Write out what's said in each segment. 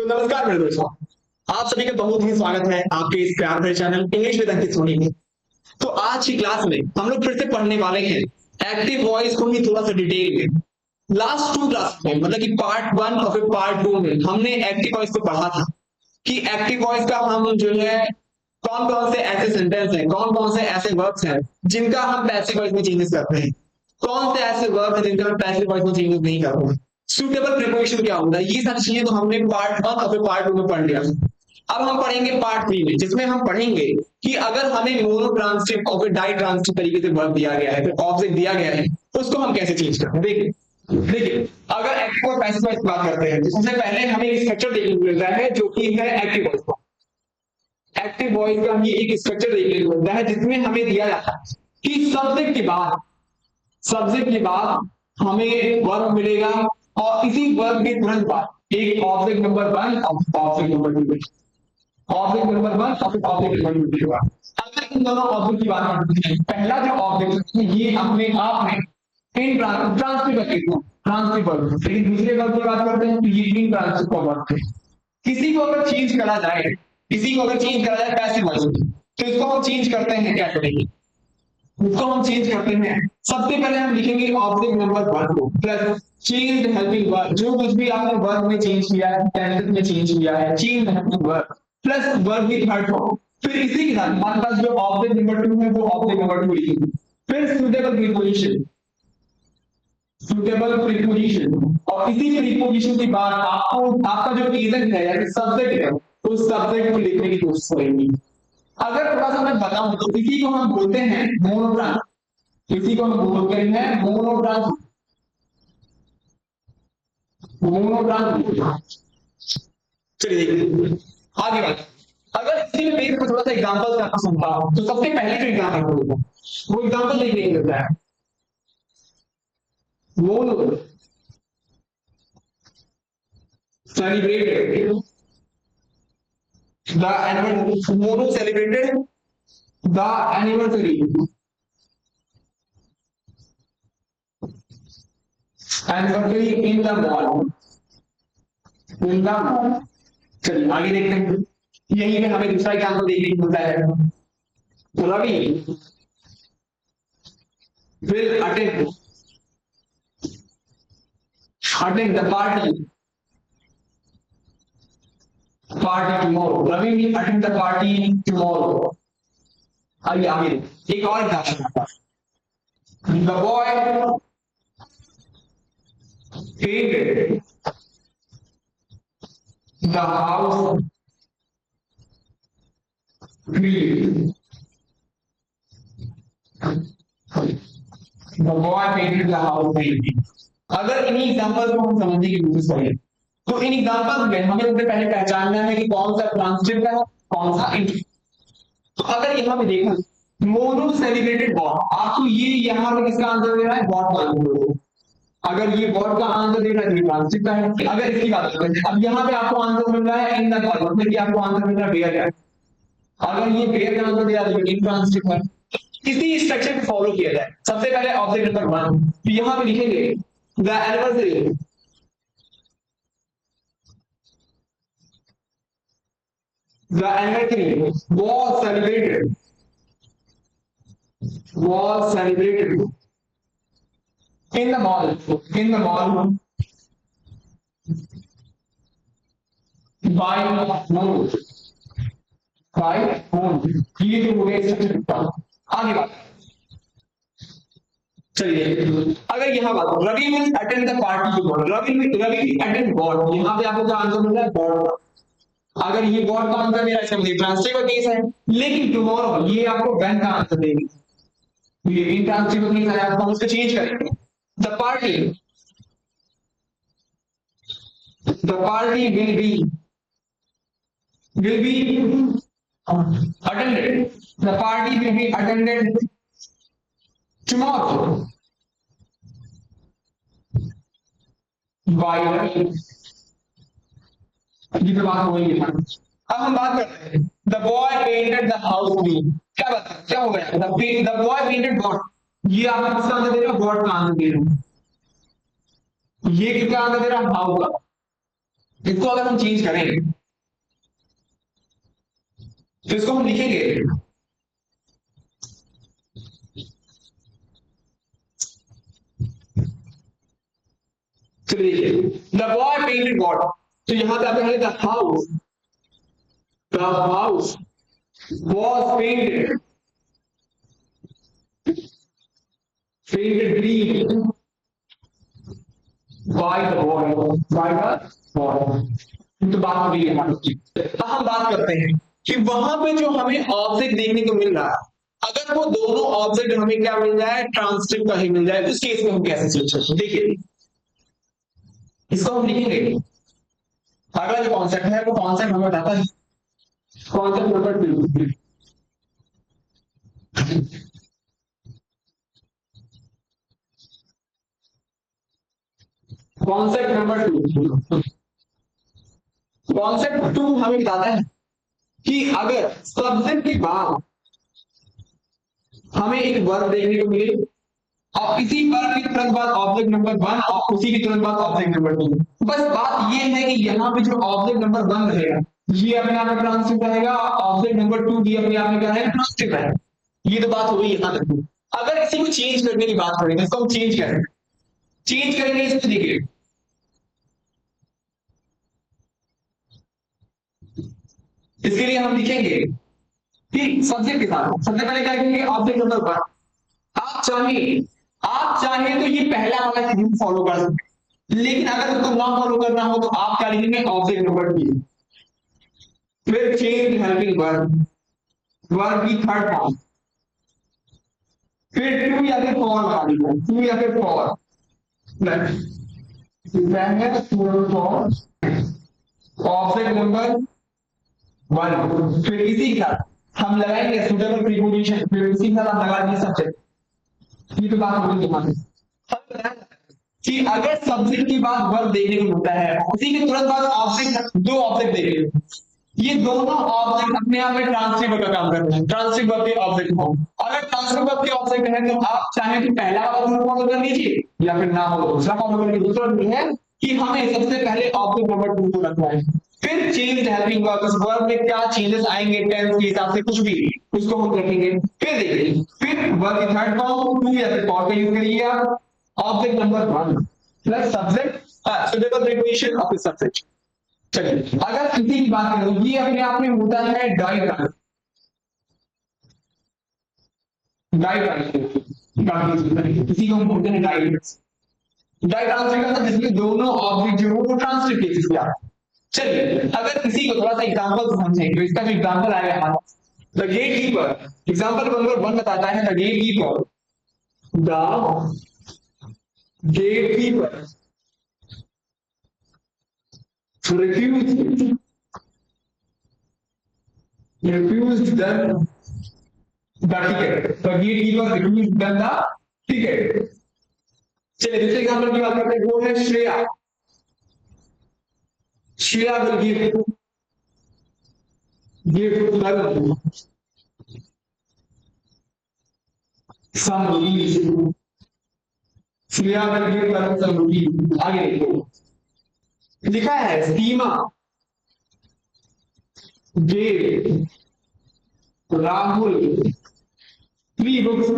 तो नमस्कार मेरे दोस्तों, आप सभी का बहुत ही स्वागत है आपके इस प्यार भरे चैनल इंग्लिश विद अंकित सोनी में। तो आज की क्लास में हम लोग फिर से पढ़ने वाले हैं एक्टिव वॉइस को ही थोड़ा सा डिटेल में। लास्ट टू क्लास में मतलब कि पार्ट वन और फिर पार्ट टू में हमने एक्टिव वॉइस को पढ़ा था कि एक्टिव वॉइस का हम जो है कौन कौन से ऐसे सेंटेंस हैं, कौन कौन से ऐसे वर्ब्स हैं जिनका हम पैसिव वॉइस में चेंजेस करते हैं, कौन से ऐसे वर्ब है जिनका हम पैसिव वॉइस में चेंजेस नहीं करते हैं, सुटेबल प्रीपोजिशन क्या होता है, ये सारी चीजें तो हमने पार्ट वन और फिर पार्ट टू में पढ़ लिया। अब हम पढ़ेंगे पार्ट थ्री में, जिसमें हम पढ़ेंगे कि अगर हमें मोनो ट्रांसिटिव और फिर डाई ट्रांसिटिव तरीके से वर्ब दिया गया है, फिर ऑब्जेक्ट दिया गया है, तो उसको हम कैसे चेंज करते हैं। देखिए अगर एक्टिव और पैसिव वॉइस की बात करते हैं तो सबसे पहले हमें एक स्ट्रक्चर देखने को मिलता है जो कि है एक्टिव वॉइस का। एक्टिव वॉइस का ही एक स्ट्रक्चर देखने को मिलता है जिसमें हमें दिया जाता है कि सब्जेक्ट के बाद हमें वर्ब मिलेगा और इसी वर्ब के तुरंत बाद एक ऑब्जेक्ट नंबर वन और object number two, object number one और ऑब्जेक्ट नंबर टू के बाद। अगर इन दोनों ऑब्जेक्ट की बात करते हैं, पहला जो ऑब्जेक्ट है ये अपने आप में इन ट्रांसफर वर्ब, लेकिन दूसरे वर्ब की बात करते हैं तो ये इन ट्रांसफर वर्ब है। किसी को अगर चेंज करा जाए पैसिव वॉइस में, तो इसको हम चेंज करते हैं क्या करेंगे, उसको हम चेंज करते हैं। सबसे पहले हम लिखेंगे ऑब्जेक्ट नंबर वन को प्लस चेंज हेल्पिंग वर्ब, जो कुछ भी आपने वर्ब में चेंज किया है, टेंस में चेंज किया है, change helping verb plus verb की थर्ड फॉर्म। फिर इसी के साथ हमारे पास जो ऑब्जेक्ट नंबर टू है वो ऑब्जेक्ट नंबर टू लिखेंगे। फिर सुटेबल प्रीपोजिशन और इसी प्रीपोजिशन के बाद आपको आपका जो एजेंट है यानी सब्जेक्ट है उस सब्जेक्ट को लिखने की कोशिश करेंगे। अगर थोड़ा सा मैं बताऊं तो इसी को हम बोलते हैं मोनोट्रांस, इसी को हम बोलते हैं मोनोट्रांस। चलिए देखिए आगे बात। अगर इसी में बेस में थोड़ा सा एग्जांपल्स का सुनता हूं तो सबसे पहले जो एग्जांपल होगा वो एग्जांपल देखने को मिलता है mono celebrated the anniversary, mono celebrated the anniversary in the mall, चलिए आगे देखते हैं। यही पे हमें दूसरा एग्जाम्पल देखने को मिलता है, Ravi will attend the party tomorrow. Ravi will attend the party tomorrow. आइए आगे एक और example. The boy painted the house green. The boy painted the house green. अगर इन्हीं एग्जांपल को हम समझने की कोशिश करें तो इन एग्जांपल्स में हमें सबसे पहले पहचानना है कि कौन सा ट्रांसिटिव है कौन सा इंट्रांसिटिव। तो अगर यहाँ पे देखा मोनो सेलिब्रेटेड वॉट, आपको ये यहाँ पे किसका आंसर दे रहा है, वॉट का आंसर दे रहा है। अगर ये वॉट का आंसर दे रहा है तो ट्रांसिटिव का है। अगर इसकी बात करें अब यहाँ पे आपको आंसर मिल रहा है इन द कॉलम में, आपको आंसर मिल रहा है वेयर है। अगर ये वेयर का आंसर दे रहा है तो इंट्रांसिटिव है। इसी स्ट्रक्चर को फॉलो किया जाए। सबसे पहले ऑब्जेक्ट नंबर वन, तो यहाँ पे लिखेंगे the anniversary was celebrated in the mall by moon, ये जो हो गया। आगे बात चलिए अगर यहाँ बात Ravi will attend the party tomorrow, Ravi attend what, यहाँ पे आपको क्या आंसर मिल रहा है वॉट। अगर ये वॉट का आंसर मेरा इसका मतलब ट्रांसिटिव केस है, लेकिन टुमारो ये आपको व्हेन का आंसर देगी, ये इंट्रांसिटिव केस है, आप उसको चेंज करेंगे। The party will be attended, the party will be attended tomorrow by ये तो बात हो गई है। अब हम बात करते हैं the boy painted the house green. क्या बता क्या हो गया, द बॉय पेंटेड व्हाट, ये आपको किसका आंसर दे रहा है, व्हाट का आंसर दे रहा है। ये किसका आंसर दे रहा है, हाउ का। इसको अगर हम चेंज करें तो इसको हम लिखेंगे चलिए द बॉय पेंटेड वॉट, तो यहां पे आपने the house, the house was painted, painted green by the boy, by the boy. तो बात हो गई है। अब हम बात करते हैं कि वहां पे जो हमें ऑब्जेक्ट देखने को मिल रहा है, अगर वो दोनों ऑब्जेक्ट हमें क्या मिल जाए, ट्रांसक्रिप्ट का ही मिल जाए, उस केस में हम कैसे चेंज करते हैं? देखिए इसको हम लिखेंगे, अगला जो कॉन्सेप्ट है वो कॉन्सेप्ट हमें बताता है concept number 2, concept number 2, concept 2 हमें बताता है कि अगर सब्जेक्ट के बाद हमें एक वर्ब देखने को मिले और इसी वर्ब के तुरंत बाद ऑब्जेक्ट नंबर 1 और उसी के तुरंत बाद ऑब्जेक्ट नंबर 2, बस बात ये है कि यहाँ पे जो ऑब्जेक्ट नंबर 1 रहेगा ये अपने आप में ट्रांसक्रिप्ट रहेगा, ऑब्जेक्ट नंबर 2 भी अपने आप में क्या है, ट्रांसक्रिप्ट है। ये तो बात हो गई यहाँ तक। अगर इसी को चेंज करने की बात करें तो इसको हम चेंज करें, चेंज करेंगे इस तरीके, इसके लिए हम लिखेंगे कि सब्जेक्ट के साथ सबसे पहले क्या लिखेंगे, ऑब्जेक्ट नंबर 1। आप चाहें तो ये पहला वाला शेड्यूल फॉलो कर सकते हैं, लेकिन अगर उसको ना फॉलो करना हो तो आप क्या लिखेंगे, ऑब्जेक्ट नंबर 2, फिर चेंज हेल्पिंग वर्ब, वर्ब की थर्ड फॉर्म, फिर टू या फिर फॉर लगा दीजिए, टू या फिर फॉर, ऑब्जेक्ट नंबर 1, फिर इसी के साथ हम लगाएंगे सुटेबल प्रीपोजिशन, फिर इसी के साथ हम लगा देंगे सब्जेक्ट। ये तो बात हो गई तुम्हारी कि अगर सब्जेक्ट के बाद वर्ब देखने को मिलता है, उसी के तुरंत बाद ऑब्जेक्ट, दो ऑब्जेक्ट देखेंगे, ये दोनों ऑब्जेक्ट अपने आप में ट्रांसफर का काम करते हैं, ट्रांसफर वर्ब के ऑब्जेक्ट हो। अगर ट्रांसफर वर्ब के ऑब्जेक्ट है तो आप चाहे तो पहला वाला फॉलो कर लीजिए या फिर ना हो दूसरा फॉलो कर लीजिए। दूसरा ये है कि हमें सबसे पहले ऑब्जेक्ट नंबर 2 को रखना है, फिर चेंज हेल्पिंग वर्ब, उस वर्ब में क्या चेंजेस आएंगे टेंस के हिसाब से कुछ भी उसको हम रखेंगे। फिर देखिए, फिर वर्ब की थर्ड फॉर्म टू या फिर फॉर का यूज करिए आप, object number 1 plus subject, suitable preposition of subject. चलिए अगर किसी की बात करें, ये अपने आप में होता है डाई, किसी को हम बोलते हैं डाई, डाई ट्रांसलेटर जिसमें दोनों ऑब्जेक्ट जो वो ट्रांसलेट केसेस में आते हैं। चलिए अगर किसी को थोड़ा सा एग्जांपल समझें तो इसका जो एग्जांपल आएगा हमारा, the gatekeeper, example number 1 बताता है the gatekeeper, the gatekeeper refused them the ticket, the gatekeeper refused them the ticket। चलिए दूसरे एग्जांपल की बात करते हैं, वो है Shreya, Shreya will give them some rupees, Shreya will give them some rupees। आगे देखो लिखा है सीमा gave राहुल 3 books।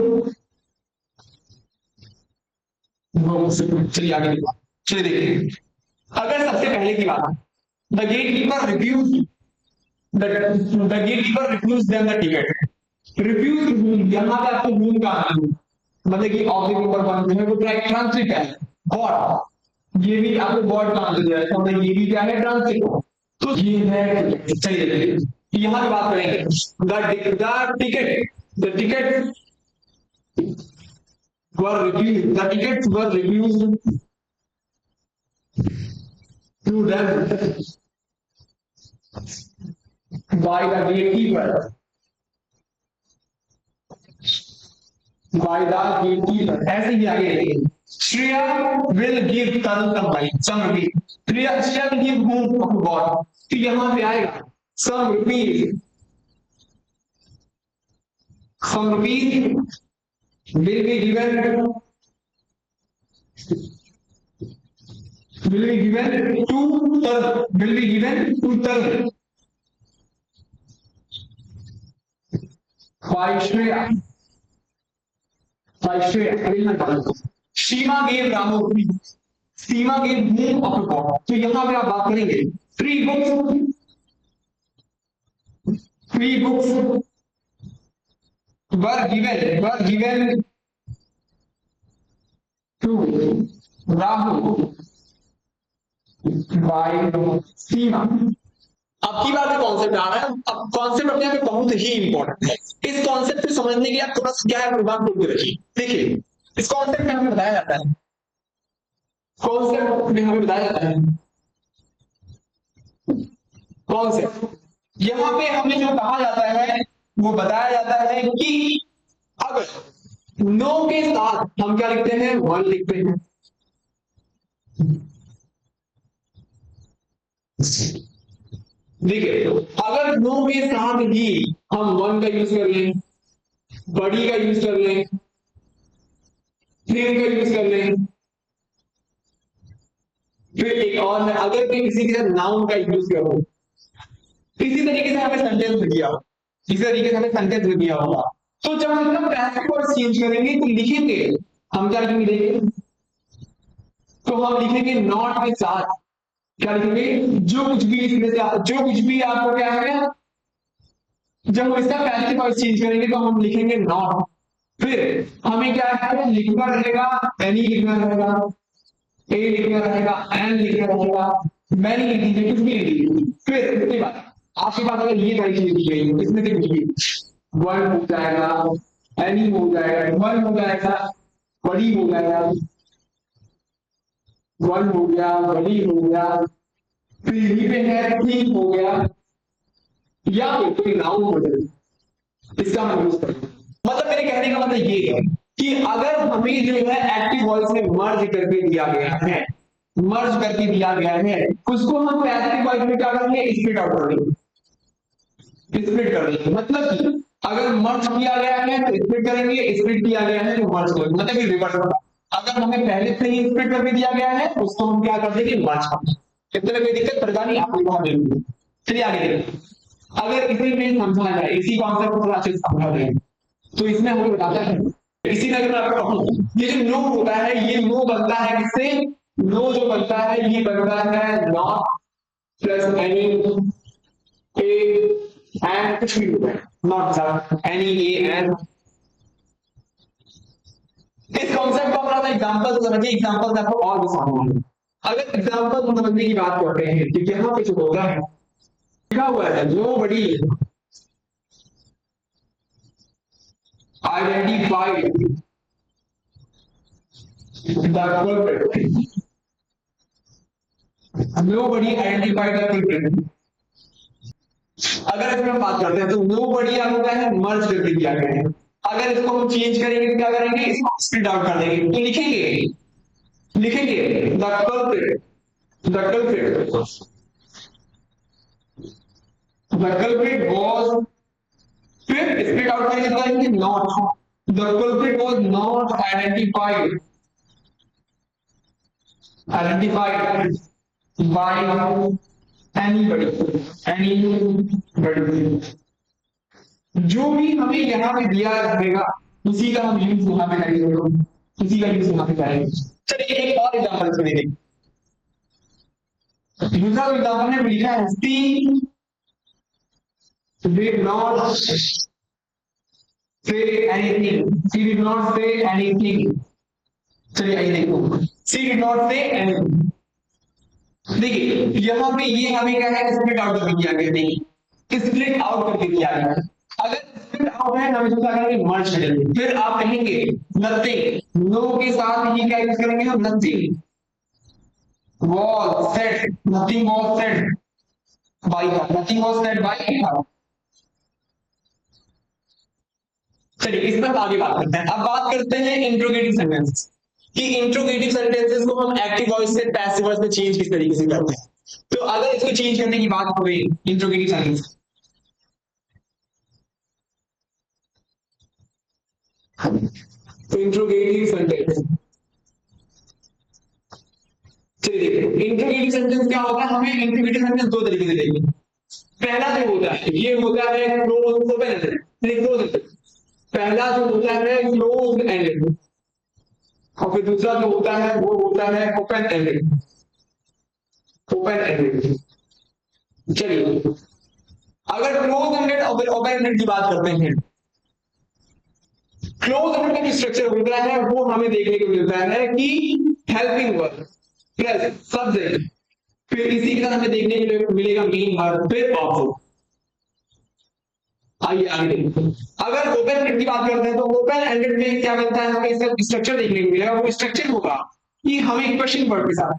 चलिए आगे देखो, चलिए देखिए अगर सबसे पहले की बात, the gatekeeper refuse, the gatekeeper refuse them the ticket, refuse room, यहां पे आपको रूम का नाम मतलब कि ऑब्जेक्ट नंबर 1 जो है वो ट्रांसलेट है गॉड, ये भी आपको गॉड का आंसर दिया है, तो ये भी क्या है, ट्रांसलेट। तो ये है, चलिए यहां पे बात करेंगे the ticket were refused, the tickets were refused to them by the gatekeeper, by the gatekeeper। ऐसे ही आगे देखिए, Shreya will give some rupees, Shreya will give whom to God, तो यहां पे आएगा some rupees, some rupees will be given will be given to turn, will be given to turn. Vaishreya, Vaishreya, I will not double. Shima gave Ramu, Seema gave whom of a god. तो यहां पे आप बात करेंगे three books were given to Rahu by Seema. अब की बात में कॉन्सेप्ट आ रहा है। अब कॉन्सेप्ट अपने आप में बहुत ही इंपॉर्टेंट है। इस कॉन्सेप्ट को समझने के लिए आप थोड़ा सा क्या है दिमाग खोल के रखिए। देखिए इस कॉन्सेप्ट में हमें बताया जाता है, कॉन्सेप्ट में हमें बताया जाता है कॉन्सेप्ट, यहां पे हमें जो कहा जाता है वो बताया जाता है कि अगर नो के साथ हम क्या लिखते हैं, वन लिखते हैं। देखिए अगर नो के साथ ही हम वन का यूज कर लें, बड़ी का यूज कर लें, फिर का यूज कर लें, फिर एक और है अगर मैं किसी के साथ नाउन का यूज करूं, इसी तरीके से हमें सेंटेंस दिया हो, इसी तरीके से हमें सेंटेंस दिया होगा। तो जब हम इसका पैसिव वर्ड चेंज करेंगे तो लिखेंगे हम क्या लिखेंगे, देखिए तो हम लिखेंगे नॉट के साथ क्या लिखेंगे, जो कुछ भी इसमें से जो कुछ भी आपको क्या है, जब हम इसका पैसिव वर्ड चेंज करेंगे तो हम लिखेंगे नॉट, फिर हमें क्या है लिखना रहेगा, एनी लिखना रहेगा, ए लिखना रहेगा, एन लिखना रहेगा, मैनी लिखेंगे, कुछ भी नहीं लिखेंगे। फिर उसके बाद आपके पास अगर ये सारी चीजें दी गई इसमें से कुछ भी वन हो जाएगा, एनी हो जाएगा, वन हो जाएगा, बड़ी हो जाएगा, वन हो गया, बड़ी हो गया, फिर यहीं पे है थिंग हो गया, या फिर कोई नाउन हो जाएगा, इसका हम यूज करेंगे। मतलब मेरे कहने का मतलब ये है कि अगर हमें जो है एक्टिव वॉइस में मर्ज करके दिया गया है, मर्ज करके दिया गया है, उसको हम पैसिव वॉइस में क्या करेंगे, स्प्लिट आउट कर देंगे, स्प्लिट कर देंगे। मतलब कि अगर मर्ज किया गया है तो स्प्लिट करेंगे, स्प्लिट किया गया है तो मर्ज करेंगे, मतलब ये रिवर्स होगा। अगर हमें पहले से ही स्प्लिट करके दिया गया है उसको हम क्या कर देंगे, मर्ज कर देंगे। इतने कोई दिक्कत परेशानी आपको बहुत जरूरी है। चलिए आगे देखिए, अगर इसे में समझा जाए, इसी कॉन्सेप्ट को थोड़ा अच्छे से समझा जाए तो इसमें हमें बताता है, इसी तरह मैं आपको कहूं ये जो नो होता है ये नो बनता है किससे, नो जो बनता है ये बनता है not plus any A and कुछ भी होता है, नॉट एनी ए एंड। इस कॉन्सेप्ट को अपना एग्जांपल से समझिए, एग्जांपल से आपको और भी समझ में। अगर एग्जांपल समझने की बात करते हैं तो यहाँ पे जो होता है लिखा हुआ है नो बड़ी identified the culprit. Nobody identified the culprit. अगर इसमें हम बात करते हैं तो nobody क्या होता है, मर्ज करके दिया गया है। अगर इसको हम चेंज करेंगे क्या करेंगे, इसको स्प्लिट आउट कर देंगे तो लिखेंगे the culprit, the culprit, the culprit was, फिर स्प्लिट आउट करके बताएंगे not, the culprit was not identified by anybody, जो भी हमें यहाँ पे दिया रहेगा उसी का हम यूज यहाँ पे करेंगे, उसी का यूज यहाँ पे करेंगे। चलिए एक और एग्जांपल इसमें देखिए, दूसरा एग्जांपल है लिखा है सी did not say anything, she did not say anything। चलिए आइए देखो, she did not say anything। देखिए यहाँ पे ये हमें क्या है, स्प्लिट आउट करके दिया गया, देखिए स्प्लिट आउट करके दिया गया है। अगर स्प्लिट आउट है हम इसको करेंगे मर्ज करेंगे, फिर आप कहेंगे नथिंग, नो के साथ ही क्या यूज करेंगे हम, nothing was said, nothing was said by her, nothing was said by her। चलिए इस पर आगे बात करते हैं। अब बात करते हैं इंट्रोगेटिव सेंटेंस कि इंट्रोगेटिव सेंटेंसेस को हम एक्टिव वॉइस से पैसिव वॉइस में चेंज किस तरीके से करते हैं। तो अगर इसको चेंज करने की बात हो गई इंट्रोगेटिव सेंटेंस, तो इंट्रोगेटिव सेंटेंस चलिए देखिए इंट्रोगेटिव सेंटेंस क्या होता है, हमें इंट्रोगेटिव सेंटेंस दो तरीके से देखेंगे। पहला जो होता है ये होता है क्लोज ओपन एंडेड, क्लोज, पहला जो होता है क्लोज एंडेड, और फिर दूसरा जो होता है वो होता है ओपन एंडेड, ओपन एंडेड। चलिए अगर क्लोज एंडेड और ओपन एंडेड की बात करते हैं, क्लोज एंडेड का जो स्ट्रक्चर होता है वो हमें देखने को मिलता है कि हेल्पिंग वर्ब प्लस सब्जेक्ट, फिर इसी के साथ हमें देखने के लिए मिलेगा मेन वर्ब, फिर ऑब्जेक्ट। आइए आगे देखते हैं। अगर ओपन एंडेड की बात करते हैं तो ओपन एंडेड में क्या मिलता है, हमें इसका स्ट्रक्चर देखने को मिलेगा। वो स्ट्रक्चर होगा कि हमें क्वेश्चन वर्ब के साथ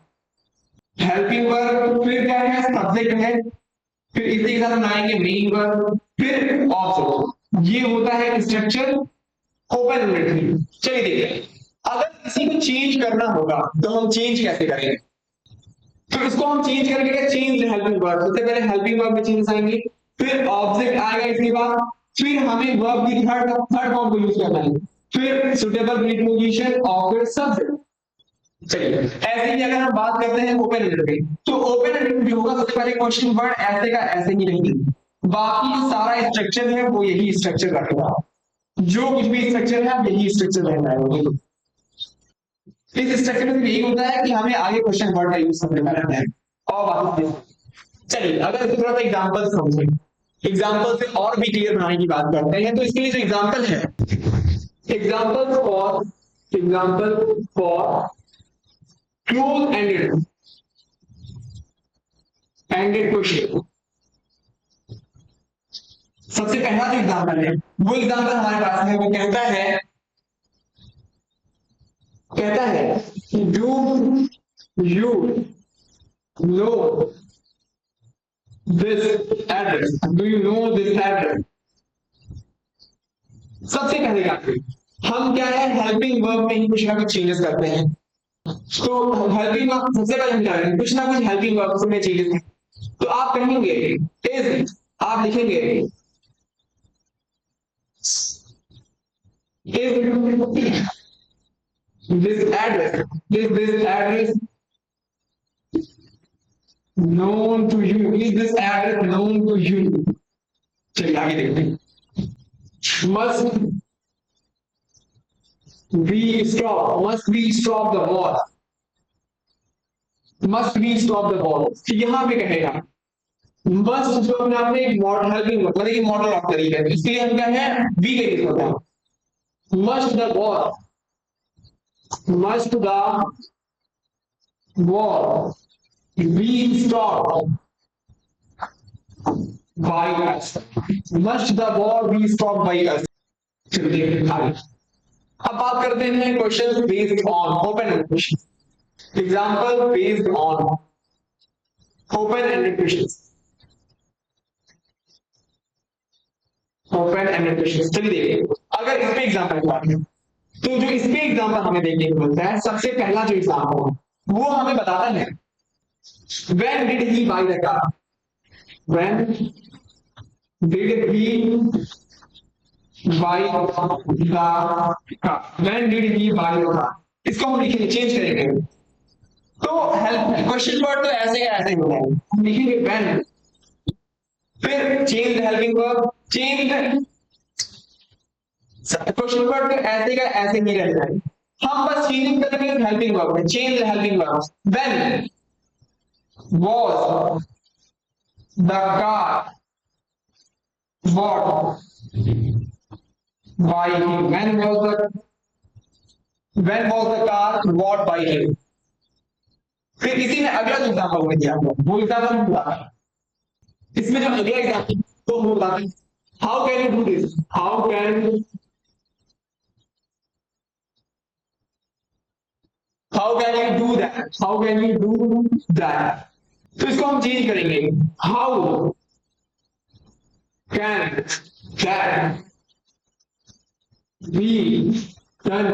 हेल्पिंग वर्ब, फिर क्या है सब्जेक्ट है, फिर इसी के साथ हम आएंगे मेन वर्ब, फिर ऑब्जेक्ट। ये होता है स्ट्रक्चर ओपन एंडेड। चलिए देखिए अगर किसी को चेंज करना होगा तो हम चेंज कैसे करेंगे, तो इसको हम चेंज करेंगे क्या, चेंज हेल्पिंग वर्ब। सबसे पहले हेल्पिंग वर्ब में चेंज आएंगे, फिर ऑब्जेक्ट आएगा इसके बाद, फिर हमें वर्ब की थर्ड फॉर्म को यूज करना है, फिर सुटेबल प्रीपोजिशन और फिर सब्जेक्ट। चलिए ऐसे ही अगर हम बात करते हैं ओपन एंडेड की, तो ओपन एंडेड जो होगा सबसे पहले क्वेश्चन वर्ड ऐसे का ऐसे ही रहेंगे, बाकी जो सारा स्ट्रक्चर है वो यही स्ट्रक्चर रखेगा, जो कुछ भी स्ट्रक्चर है यही स्ट्रक्चर रहना है। इस स्ट्रक्चर में यही होता है कि हमें आगे क्वेश्चन वर्ड का यूज करने रहता है और बाकी। चलिए अगर इसको थोड़ा सा एग्जांपल समझें, एग्जांपल से और भी क्लियर बनाने की बात करते हैं, तो इसके लिए जो एग्जांपल है, example for close ended question. सबसे पहला जो एग्जांपल है वो एग्जांपल हमारे पास है, वो कहता है do you know this address, do you know this address। सबसे पहले हम क्या है हेल्पिंग वर्ब में ही कुछ ना कुछ चेंजेस करते हैं, तो हेल्पिंग वर्ब सबसे पहले हम क्या करेंगे, कुछ ना कुछ हेल्पिंग वर्ब में चेंजेस हैं। तो आप कहेंगे इज, आप लिखेंगे this address known to you, is this address known to you। चलिए आगे देखते हैं, must we stop the war, must we stop the war। तो यहां पे कहेगा मस्ट जो अपने आप में एक मॉडल हेल्पिंग मतलब कि मॉडल ऑफ तरीका है, इसलिए हम क्या है वी के यूज होता है। Must the war be stop by us, must the war be stop by us. अब बात करते हैं question based on open ended question. Example based on open ended question, open ended question. चलिए देखिए अगर इस पे एग्जांपल की बात करें, तो जो इस पे एग्जांपल हमें देखने को मिलता है, सबसे पहला जो एग्जांपल वो हमें बताता है when did he buy the car, when did he buy the car, when did he buy the car। इसको हम लिखेंगे चेंज करेंगे, तो हेल्प क्वेश्चन वर्ड तो ऐसे का ऐसे होता है, हम लिखेंगे when, फिर change helping verb, change question word तो ऐसे का ऐसे ही रहता है, हम बस चेंजिंग करेंगे हेल्पिंग वर्ब में, change helping verb. when was the car bought by him, when was the car bought by him। फिर इसी में अगला जो एग्जांपल दिया वो एग्जांपल बताता है, इसमें जो अगला एग्जांपल तो वो बताता है how can you do this, how can you do that, how can you do that। तो इसको हम चेंज करेंगे, how can that be done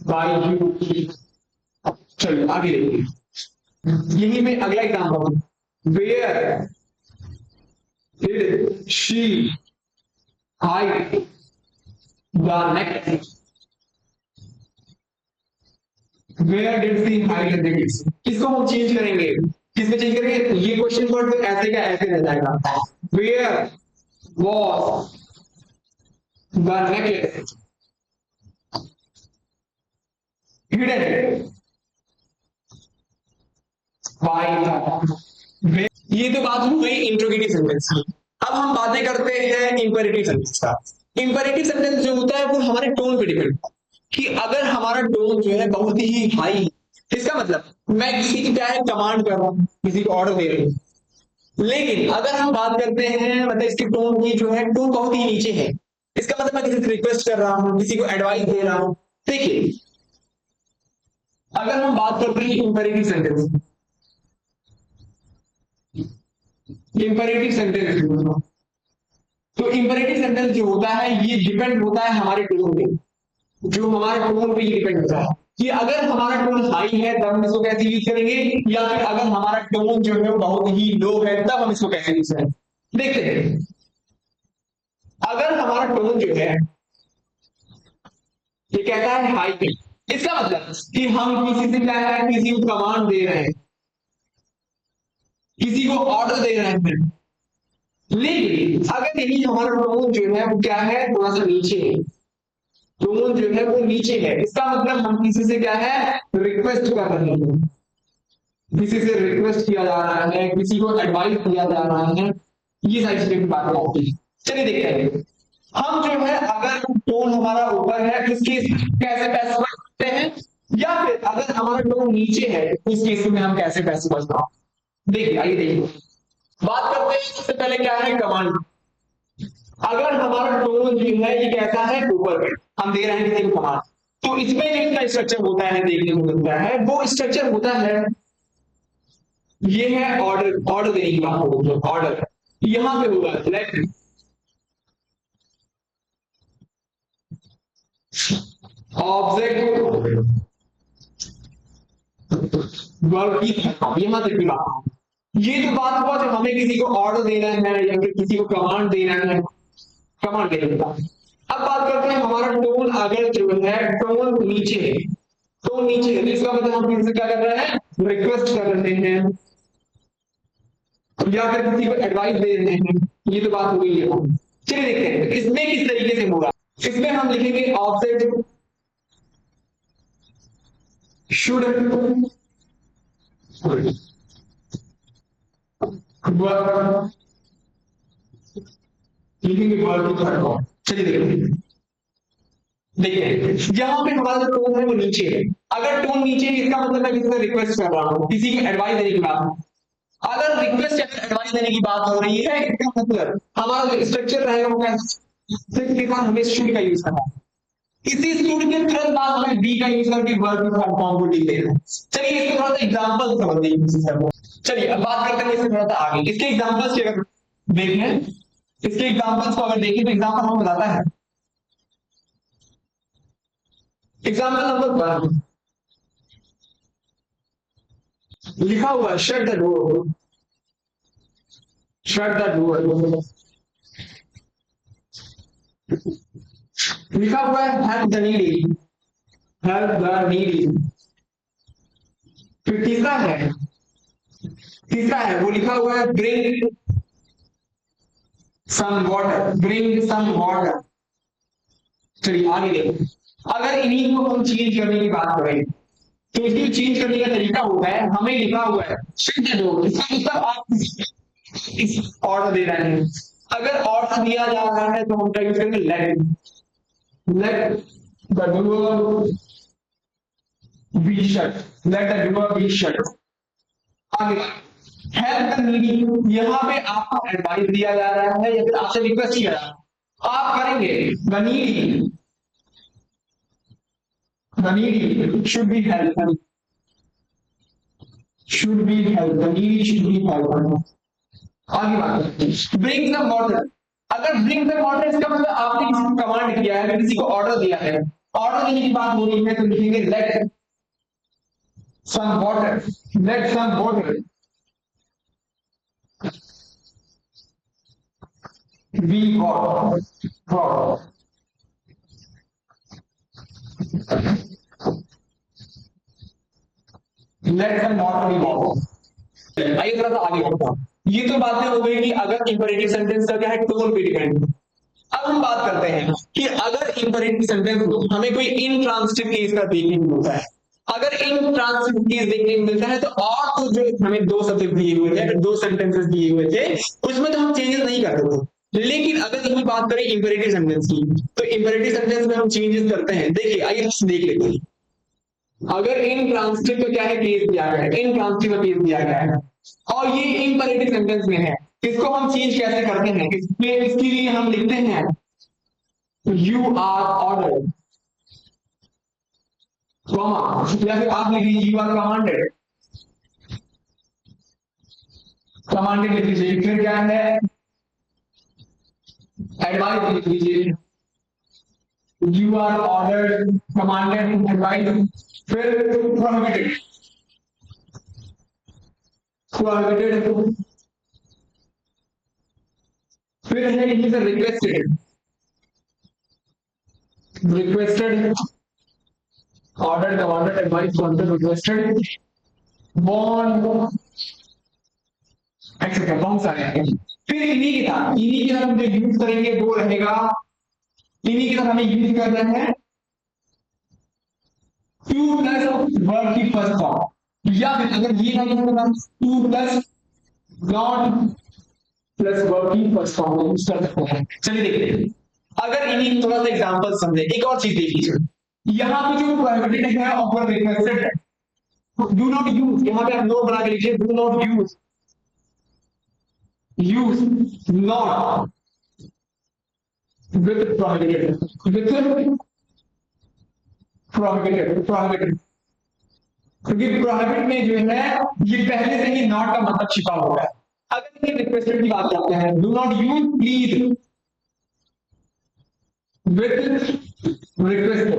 by you. चलिए आगे देखिए, यही में अगला example, where did she hide the necklace, where did she hide the kids, इसको हम चेंज करेंगे, किसमें चेंज करेंगे, ये क्वेश्चन वर्ड ऐसे का ऐसे रह जाएगा, where was the necklace hidden by, ये तो बात हो गई इंट्रोगेटिव सेंटेंस की। अब हम बातें करते हैं इंपेरेटिव सेंटेंस का। इंपेरेटिव सेंटेंस जो होता है वो हमारे टोन पे डिपेंड होता है कि अगर हमारा टोन जो है बहुत ही हाई, इसका मतलब मैं किसी की क्या है कमांड कर रहा हूं, किसी को ऑर्डर दे रही हूं। लेकिन अगर हम बात करते हैं मतलब इसकी टोन की जो है टोन बहुत ही नीचे है, इसका मतलब मैं किसी से रिक्वेस्ट कर रहा हूं, किसी को एडवाइस दे रहा हूं। देखिए अगर हम बात करते हैं इंपेरेटिव सेंटेंस, इंपेरेटिव सेंटेंस तो इंपेरेटिव सेंटेंस जो होता है ये डिपेंड होता है हमारे टोन पे, जो हमारे टोन पे ये डिपेंड होता है कि अगर हमारा टोन हाई है तब हम इसको कैसे यूज करेंगे, या फिर अगर हमारा टोन जो है बहुत ही लो है तब हम इसको कैसे यूज करेंगे। देखते हैं अगर हमारा टोन जो है ये कहता है हाई पे, इसका मतलब कि हम किसी से क्या है किसी को कमांड दे रहे हैं, किसी को ऑर्डर दे रहे हैं। लेकिन अगर यही हमारा टोन जो है वो क्या है थोड़ा सा नीचे है, टोन जो है वो नीचे है, इसका मतलब हम किसी से क्या है रिक्वेस्ट कर रहे हैं, किसी से रिक्वेस्ट किया जा रहा है, किसी को एडवाइस दिया जा रहा है, ये सारी चीजें की बात होती है। चलिए देखते हैं हम जो है अगर टोन हमारा ऊपर है तो इसके कैसे पैसे बचते हैं, या फिर अगर हमारा टोन नीचे है तो इस केस में हम कैसे पैसे बचता हूं। देखिए आइए देखिए बात करते हैं सबसे पहले क्या है कमांड। अगर हमारा टोन जो है ये कैसा है ऊपर पे, हम दे रहे हैं किसी को कमांड, तो इसमें जो इसका स्ट्रक्चर होता है देखने को मिलता है वो स्ट्रक्चर होता है ये है ऑर्डर, ऑर्डर देने की बात होगी, ऑर्डर यहां पे होगा लेट ऑब्जेक्ट वर्ब की यहां तक की बात। ये तो बात हुआ जब हमें किसी को ऑर्डर देना है या फिर किसी को कमांड देना है, कमांड देने की बात। अब बात करते हैं हमारा टोन अगर जो है टोन नीचे है, टोन नीचे है तो इसका मतलब हम किसी से क्या कर रहे हैं रिक्वेस्ट कर रहे हैं या फिर किसी को एडवाइस दे रहे हैं, ये तो बात हो गई है। चलिए देखते हैं इसमें किस तरीके से होगा। इसमें हम लिखेंगे ऑब्जेक्ट शुड लिखेंगे वर्ब की थर्ड फॉर्म। चलिए देखते देखिए यहां पे हमारा जो टोन है वो नीचे है, अगर टोन नीचे है इसका मतलब मैं किसी से रिक्वेस्ट कर रहा हूं, किसी को एडवाइस देने की बात। अगर रिक्वेस्ट या फिर एडवाइस देने की बात हो रही है इसका मतलब हमारा जो स्ट्रक्चर रहेगा वो कैसे, के बाद हमें शुड का यूज करना है, इसी शुड के तुरंत बाद हमें बी का यूज करके वर्ब की फॉर्म को लिख देना है। चलिए इसको थोड़ा सा एग्जांपल समझ लीजिए। चलिए अब बात करते हैं इससे थोड़ा सा आगे, इसके एग्जांपल्स की अगर देखें, इसके एग्जांपल्स को अगर देखें तो एग्जांपल हमें बताता है। एग्जांपल नंबर 1 लिखा हुआ shut the door, shut the door. लिखा हुआ है help the needy, help the needy. फिर तीसरा है, तीसरा है वो लिखा हुआ है bring some water, bring some water. चलिए आगे देखिए अगर इन्हीं को हम चेंज करने की बात करें तो इसको चेंज करने का तरीका होता है, हमें लिखा हुआ है शट द डोर, इसका मतलब आप इस ऑर्डर दे रहे हैं, अगर ऑर्डर दिया जा रहा है तो हम क्या यूज करेंगे let, let the door be shut, let the door be shut. आगे हेल्प द नीडी, यहाँ पे आपको एडवाइस दिया जा रहा है या फिर आपसे रिक्वेस्ट किया जा रहा है, आप करेंगे the needy, the needy should be help, should be help, the needy should be help. आगे बात ब्रिंग सम वाटर, अगर ब्रिंग सम वाटर इसका मतलब आपने किसी को कमांड किया है, किसी को ऑर्डर दिया है, ऑर्डर देने की बात हो रही है तो लिखेंगे let some water, let some water be bought. Let's not be walk. आइए थोड़ा सा आगे बढ़ता हूं। ये तो बातें हो गई कि अगर इंपेरेटिव सेंटेंस का क्या है, टोन पे डिपेंड। अब हम बात करते हैं कि अगर इंपेरेटिव सेंटेंस को हमें कोई इनट्रांसिटिव केस का देखने को मिलता है, अगर इनट्रांसिटिव केस देखने को मिलता है तो और तो जो हमें दो सब्जेक्ट दिए हुए थे, दो सेंटेंसेस दिए हुए थे, उसमें तो हम चेंजेस नहीं करते थे। लेकिन अगर यही बात करें इंपेरेटिव सेंटेंस की, तो इंपेरेटिव सेंटेंस में हम चेंजेस करते हैं। देखिए आइए देख लेते हैं। अगर इनट्रांसिटिव का क्या है, केस दिया गया है, इनट्रांसिटिव का केस दिया गया है और ये इंपेरेटिव सेंटेंस में है, इसको हम चेंज कैसे करते हैं? इसके लिए हम लिखते हैं यू आर ऑर्डर, या फिर आप लिखिए यू आर कमांडेड। कमांडेड लिख लीजिए। फिर क्या है, एडवाइस लिख लीजिए, you are ordered, commanded, advice. फिर प्रोहिबिटेड, प्रोहिबिटेड। फिर है यहीं से requested, requested, order, commanded, advice, wanted, requested, bond, etcetera, बहुत सारे हैं। फिर इन्हीं के साथ हम जो यूज करेंगे वो रहेगा, इन्हीं के साथ हमें यूज करना है टू प्लस वर्ब की फर्स्ट फॉर्म, या फिर अगर ये ना यूज करना, two plus not plus verb की फर्स्ट फॉर्म को यूज कर सकते हैं। चलिए देखते हैं। अगर इन्हीं थोड़ा सा एग्जांपल समझे, एक और चीज देख लीजिए। यहाँ पे जो प्रोहिबिटेड है और रिक्वेस्टेड है, डू नॉट यूज, यहाँ पे आप नो बना के लिखिए, do not use, use not with prohibited, with prohibited, prohibited, क्योंकि प्रोहिबिट में जो है ये पहले से ही नॉट का मतलब छिपा हुआ है। अगर ये रिक्वेस्टेड की बात करते हैं, do not use please with requested,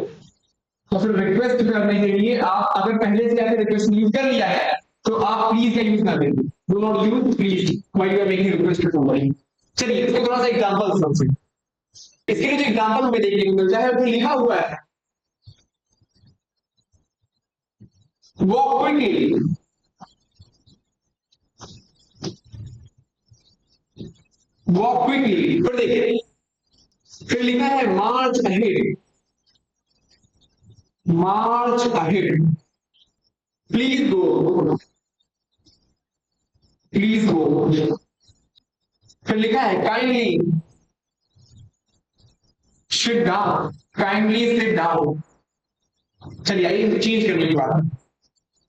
तो फिर रिक्वेस्ट करने के लिए आप अगर पहले से जाके रिक्वेस्ट यूज कर लिया है तो आप प्लीज का यूज ना देंगे, do not use please while you are making request to somebody. चलिए इसको थोड़ा सा एग्जांपल समझिए। इसके लिए जो एग्जांपल हमें देखने को मिलता है वो लिखा हुआ है, वॉक क्विकली, वॉक क्विकली। फिर देखिए, फिर लिखा है march ahead, march ahead, please go, please go. फिर लिखा है kindly sit down, kindly sit down. चलिए आइए इनको चेंज करने की बात।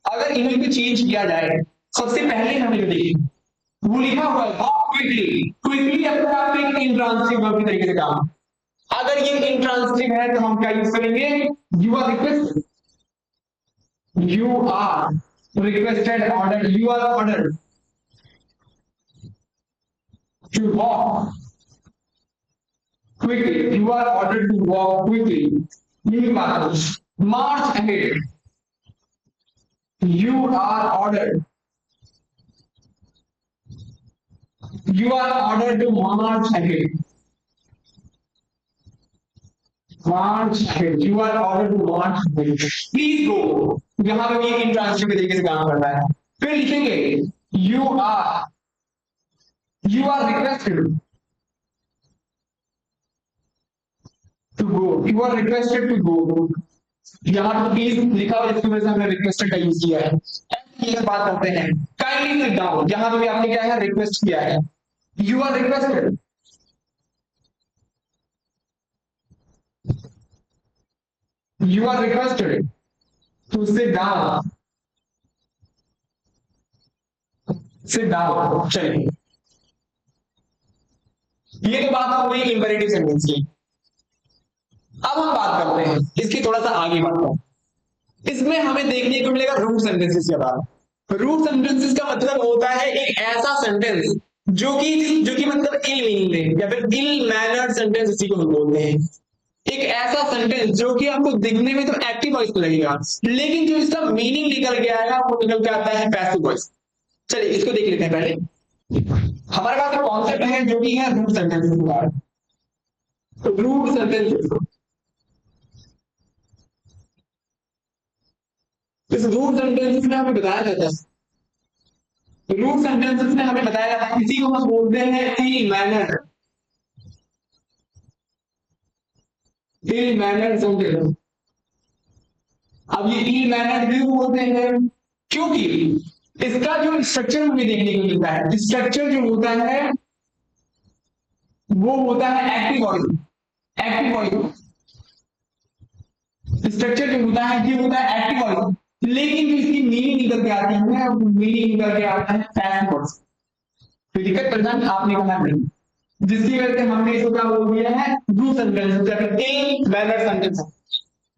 अगर इन्हें भी चेंज किया जाए, सबसे पहले हमें जो देखिए वो लिखा हुआ है क्विकली, क्विकली अपने आप में इंट्रांसिटिव वर्ब के तरीके से काम। अगर ये इंट्रांसिटिव है तो हम क्या यूज करेंगे, you are requested, you are requested, order, you are ordered to walk quickly, you are ordered to walk quickly. ये बात है। March ahead, you are ordered, you are ordered to march ahead, march ahead, you are ordered to march ahead, please go। यहाँ पे भी intransitive के तरीके से काम कर रहा है। फिर लिखेंगे you are requested to go, you are requested to go। यहाँ पर प्लीज लिखा हुआ, इसकी वजह से हमने रिक्वेस्टेड का यूज किया है। ये बात करते हैं काइंडली सिट डाउन, जहां पे भी आपने क्या है, रिक्वेस्ट किया है, you are requested, you are requested to sit down, sit down. चलिए ये तो बात हो गई इंपेरेटिव सेंटेंस की। अब हम बात करते हैं इसकी थोड़ा सा आगे बढ़ते हैं। इसमें हमें देखने को मिलेगा रूट सेंटेंसेस के बाद। रूट सेंटेंसेस का मतलब होता है एक ऐसा सेंटेंस जो कि मतलब इल मीनिंग या फिर इल मैनर्ड सेंटेंस, इसी को हम बोलते हैं। एक ऐसा सेंटेंस जो कि आपको दिखने में तो एक्टिव वॉइस लगेगा, लेकिन जो इसका मीनिंग निकल के आएगा वो निकल के आता है पैसिव वॉइस। चलिए इसको देख लेते हैं। पहले हमारे पास एक कॉन्सेप्ट है जो कि है रूट सेंटेंसेस का। रूट सेंटेंसेस, इस रूट सेंटेंसेस में हमें बताया जाता है, रूट सेंटेंसेस में हमें बताया जाता है, इसी को हम बोलते हैं ill mannered, ill mannered sentence. अब ये इल मैनर्ड क्यों बोलते हैं? क्योंकि इसका जो स्ट्रक्चर हमें देखने को मिलता है, स्ट्रक्चर जो होता है वो होता है active voice, active voice structure जो होता है ये होता है एक्टिव वॉइस, लेकिन जो इसकी मीनिंग निकल के आती है मीनिंग निकल के आता है पैसिव वॉइस। तो दिक्कत प्रेजेंट आपने कहा नहीं, जिसकी वजह से हमने इसको क्या बोल दिया है, डू सेंटेंस या फिर इल मैनर्ड सेंटेंस।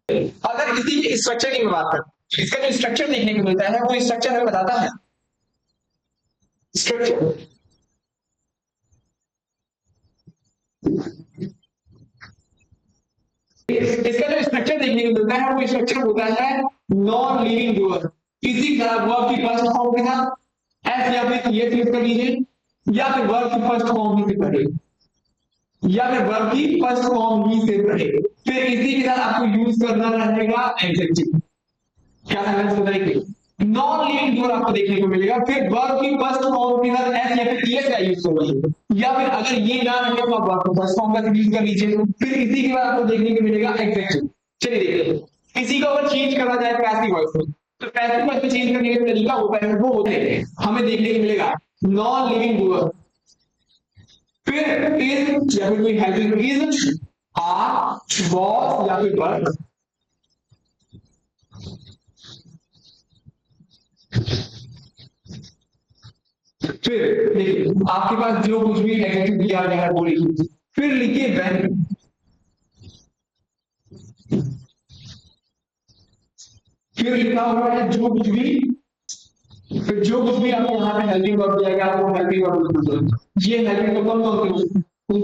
अगर किसी के स्ट्रक्चर की बात करें, इसका जो स्ट्रक्चर देखने को मिलता है वो स्ट्रक्चर हमें बताता है, स्ट्रक्चर इसका जो स्ट्रक्चर देखने को मिलता है वो स्ट्रक्चर होता है नॉन लिविंग डूअर। किसी वर्ब की फर्स्ट फॉर्म के साथ एस या फिर ये यूज कर लीजिए, या फिर वर्ब की फर्स्ट फॉर्म ही से पढ़े, या फिर वर्ब की फर्स्ट फॉर्म ही से पढ़े, फिर इसी के साथ आपको यूज करना रहेगा एडजेक्टिव। क्या सेंटेंस बताइए, नॉन लिविंग डूअर आपको देखने को मिलेगा, फिर वर्ब की फर्स्ट फॉर्म के साथ एस या फिर ईएस का यूज करिए, या फिर अगर ये ना रहे तो आप वर्ब की फर्स्ट फॉर्म का यूज कर लीजिए, फिर इसी के बाद आपको देखने को मिलेगा एडजेक्टिव। चलिए देखिए, इसी को अगर चेंज करा जाए पैसिव वॉइस में, तो पैसिव वॉइस में चेंज करने का तरीका होता है वो होते हैं, हमें देखने को मिलेगा नॉन लिविंग डूअर, फिर इज या फिर कोई हेल्पिंग इज, आर, वॉज या फिर वर, फिर देखिए आपके पास जो कुछ भी एडजेक्टिव दिया गया है वो लिखिए, फिर लिखिए व्हेन, फिर लिखा हुआ है जो कुछ भी, फिर जो कुछ भी आपको यहाँ पे हेल्पिंग वर्ब दिया गया वो हेल्पिंग वर्ब लिखिए। ये हेल्पिंग वर्ब कौन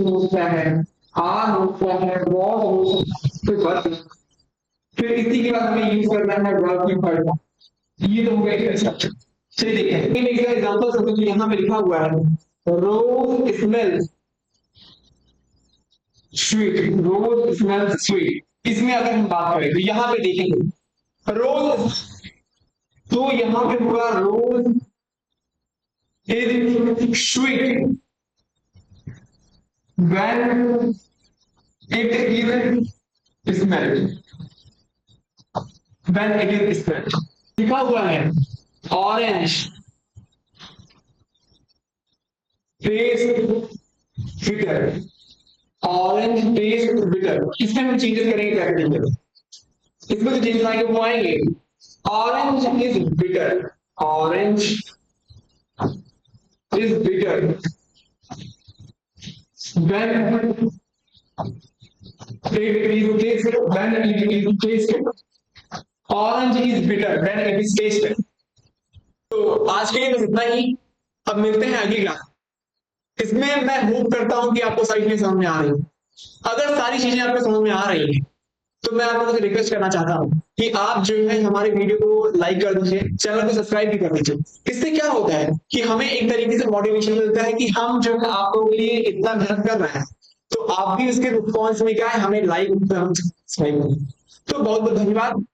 हो सकता है, आर हो सकता है, वॉज हो सकता है, फिर वर्ब, फिर इसी के बाद हमें यूज करना है वर्ब की फर्स्ट। ये तो हो गया स्ट्रक्चर। चलिए देखते हैं इन एग्जांपल से, तो यहाँ पे लिखा हुआ है रोज स्मेल्स स्वीट, रोज स्मेल्स स्वीट, इसमें अगर हम बात करें तो यहाँ पे देखेंगे रोज, तो यहाँ पे होगा rose is sweet when it is smelled, when it is smelled। लिखा हुआ है orange test bitter, orange test bitter, इसमें हम चेंजेस करेंगे क्या करेंगे, इसमें जो चेंजेस आएंगे वो आएंगे orange is bitter, orange is bitter when it is tasted, when it is tasted, orange is bitter when it is tasted। तो आज के लिए बस इतना ही, अब मिलते हैं अगली क्लास। इसमें मैं होप करता हूं कि आपको सारी चीजें समझ में आ रही हैं। अगर सारी चीजें आपको समझ में आ रही हैं तो मैं आप लोगों से रिक्वेस्ट करना चाहता हूं कि आप जो है हमारे वीडियो को लाइक कर दीजिए, चैनल को सब्सक्राइब भी कर दीजिए। इससे क्या होता है कि हमें एक तरीके से मोटिवेशन मिलता है कि हम जो है आप लोगों के लिए इतना मेहनत कर रहे हैं, तो आप भी उसके रिस्पॉन्स में क्या है हमें लाइक सब्सक्राइब करें। तो बहुत बहुत धन्यवाद।